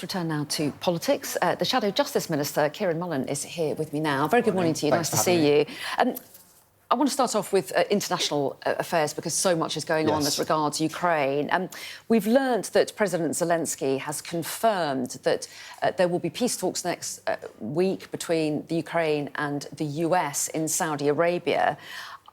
Return now to politics. The Shadow Justice Minister, Kieran Mullan, is here with me now. Very good morning to you. Nice to see you. I want to start off with international affairs because so much is going on as regards Ukraine. We've learned that President Zelensky has confirmed that there will be peace talks next week between the Ukraine and the US in Saudi Arabia.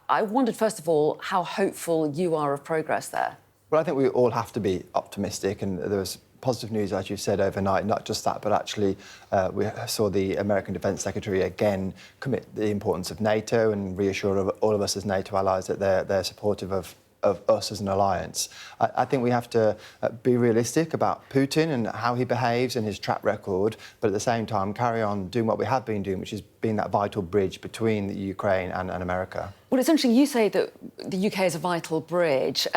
I wondered, first of all, how hopeful you are of progress there. Well, I think we all have to be optimistic, and there was positive news, as you said, overnight. Not just that, but actually we saw the American Defence Secretary again commit the importance of NATO and reassure all of us as NATO allies that they're supportive of us as an alliance. I think we have to be realistic about Putin and how he behaves and his track record, but at the same time carry on doing what we have been doing, which is being that vital bridge between the Ukraine and America. Well, it's interesting you say that the UK is a vital bridge.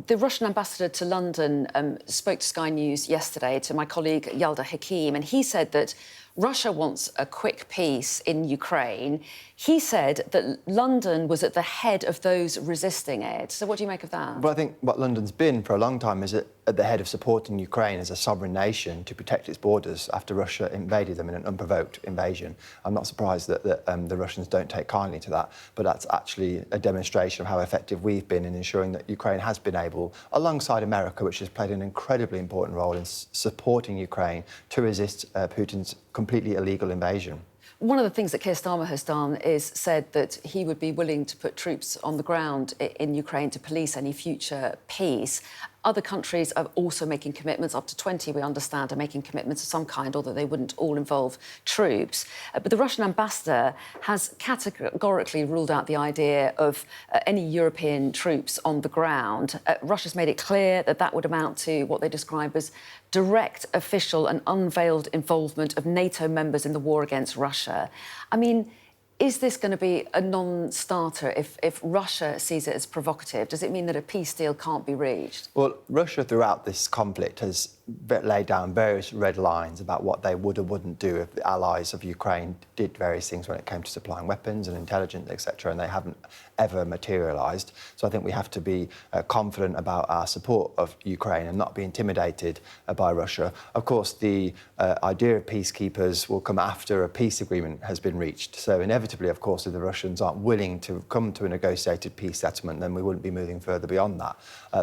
The Russian ambassador to London spoke to Sky News yesterday, to my colleague Yalda Hakim, and he said that Russia wants a quick peace in Ukraine. He said that London was at the head of those resisting it. So what do you make of that? Well, I think what London's been for a long time is at the head of supporting Ukraine as a sovereign nation to protect its borders after Russia invaded them in an unprovoked invasion. I'm not surprised that the Russians don't take kindly to that, but that's actually a demonstration of how effective we've been in ensuring that Ukraine has been able, alongside America, which has played an incredibly important role in supporting Ukraine to resist Putin's completely illegal invasion. One of the things that Keir Starmer has done is said that he would be willing to put troops on the ground in Ukraine to police any future peace. Other countries are also making commitments, up to 20, we understand, are making commitments of some kind, although they wouldn't all involve troops. But the Russian ambassador has categorically ruled out the idea of any European troops on the ground. Russia's made it clear that that would amount to what they describe as direct, official and unveiled involvement of NATO members in the war against Russia. I mean, is this going to be a non-starter if Russia sees it as provocative? Does it mean that a peace deal can't be reached? Well, Russia throughout this conflict has laid down various red lines about what they would or wouldn't do if the allies of Ukraine did various things when it came to supplying weapons and intelligence, etc., and they haven't ever materialised. So I think we have to be confident about our support of Ukraine and not be intimidated by Russia. Of course, the idea of peacekeepers will come after a peace agreement has been reached. So inevitably, of course, if the Russians aren't willing to come to a negotiated peace settlement, then we wouldn't be moving further beyond that.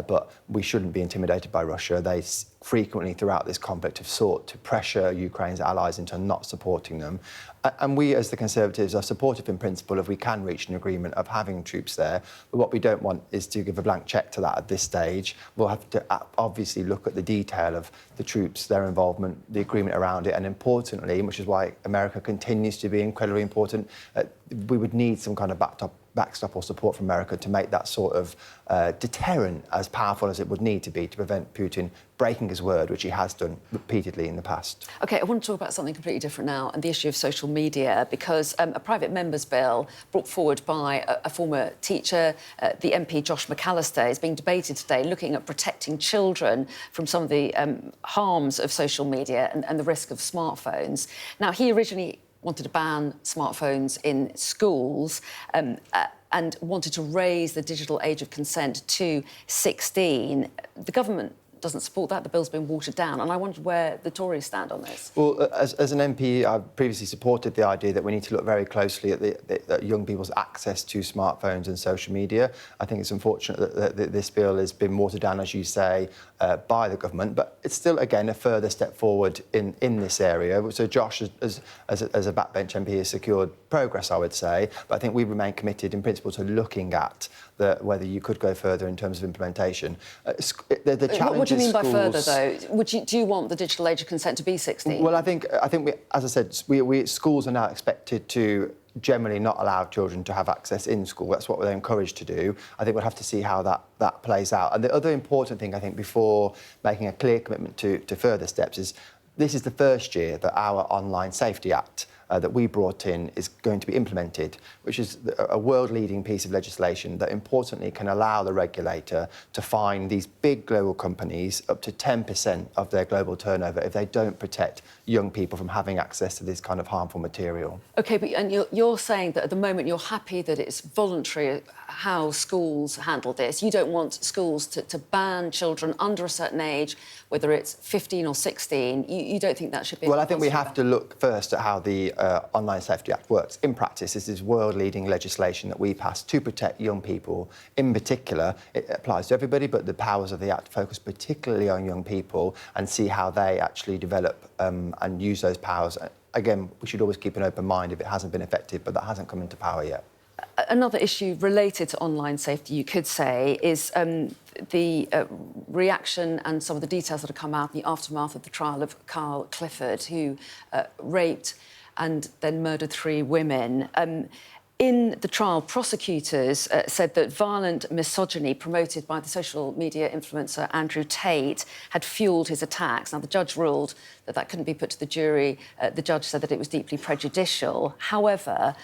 But we shouldn't be intimidated by Russia. They frequently throughout this conflict have sought to pressure Ukraine's allies into not supporting them. And we, as the Conservatives, are supportive in principle if we can reach an agreement of having troops there. But what we don't want is to give a blank cheque to that at this stage. We'll have to obviously look at the detail of the troops, their involvement, the agreement around it, and importantly, which is why America continues to be incredibly important, we would need some kind of backstop or support from America to make that sort of deterrent as powerful as it would need to be to prevent Putin breaking his word, which he has done repeatedly in the past. OK, I want to talk about something completely different now, and the issue of social media, because a private member's bill brought forward by a former teacher, the MP Josh McAllister, is being debated today, looking at protecting children from some of the harms of social media and the risk of smartphones. Now, he originally wanted to ban smartphones in schools and wanted to raise the digital age of consent to 16. The government doesn't support that. The bill's been watered down, and I wondered where the Tories stand on this. Well, as an MP, I've previously supported the idea that we need to look very closely at young people's access to smartphones and social media. I think it's unfortunate that this bill has been watered down, as you say, by the government, but it's still, again, a further step forward in this area. So Josh, as a backbench MP, has secured progress, I would say, but I think we remain committed in principle to looking at whether you could go further in terms of implementation. The challenge what do you mean by further, though? Do you want the digital age of consent to be 16? Well, I think we, as I said, schools are now expected to generally not allow children to have access in school. That's what they're encouraged to do. I think we'll have to see how that plays out. And the other important thing, I think, before making a clear commitment to further steps is this is the first year that our Online Safety Act that we brought in is going to be implemented, which is a world-leading piece of legislation that importantly can allow the regulator to fine these big global companies up to 10% of their global turnover if they don't protect young people from having access to this kind of harmful material. OK, but and you're saying that at the moment you're happy that it's voluntary how schools handle this. You don't want schools to ban children under a certain age, whether it's 15 or 16. You don't think that should be... Well, I think we have to look first at how the Online Safety Act works. In practice, this is world-leading legislation that we passed to protect young people. In particular, it applies to everybody, but the powers of the Act focus particularly on young people and see how they actually develop and use those powers. Again, we should always keep an open mind if it hasn't been effective, but that hasn't come into power yet. Another issue related to online safety, you could say, is the reaction and some of the details that have come out in the aftermath of the trial of Carl Clifford, who raped and then murdered 3 women. In the trial, prosecutors said that violent misogyny promoted by the social media influencer Andrew Tate had fuelled his attacks. Now, the judge ruled that that couldn't be put to the jury. The judge said that it was deeply prejudicial. However,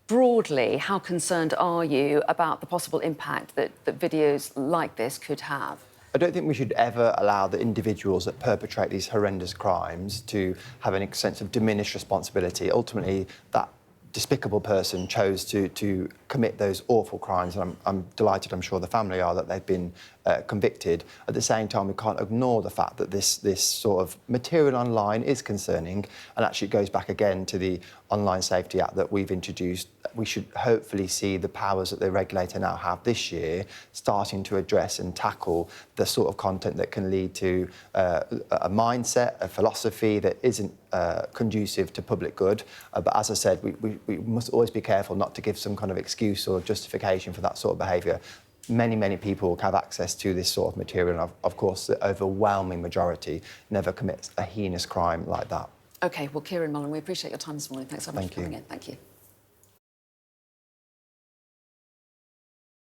broadly, how concerned are you about the possible impact that videos like this could have? I don't think we should ever allow the individuals that perpetrate these horrendous crimes to have a sense of diminished responsibility. Ultimately, that despicable person chose to commit those awful crimes, and I'm delighted, I'm sure the family are, that they've been convicted. At the same time, we can't ignore the fact that this sort of material online is concerning, and actually it goes back again to the Online Safety Act that we've introduced. We should hopefully see the powers that the regulator now have this year starting to address and tackle the sort of content that can lead to a mindset, a philosophy that isn't conducive to public good. But as I said, we must always be careful not to give some kind of excuse or justification for that sort of behaviour. Many people have access to this sort of material, and of course the overwhelming majority never commits a heinous crime like that. OK, well, Kieran Mullan, we appreciate your time this morning. Thanks so much for coming in. Thank you.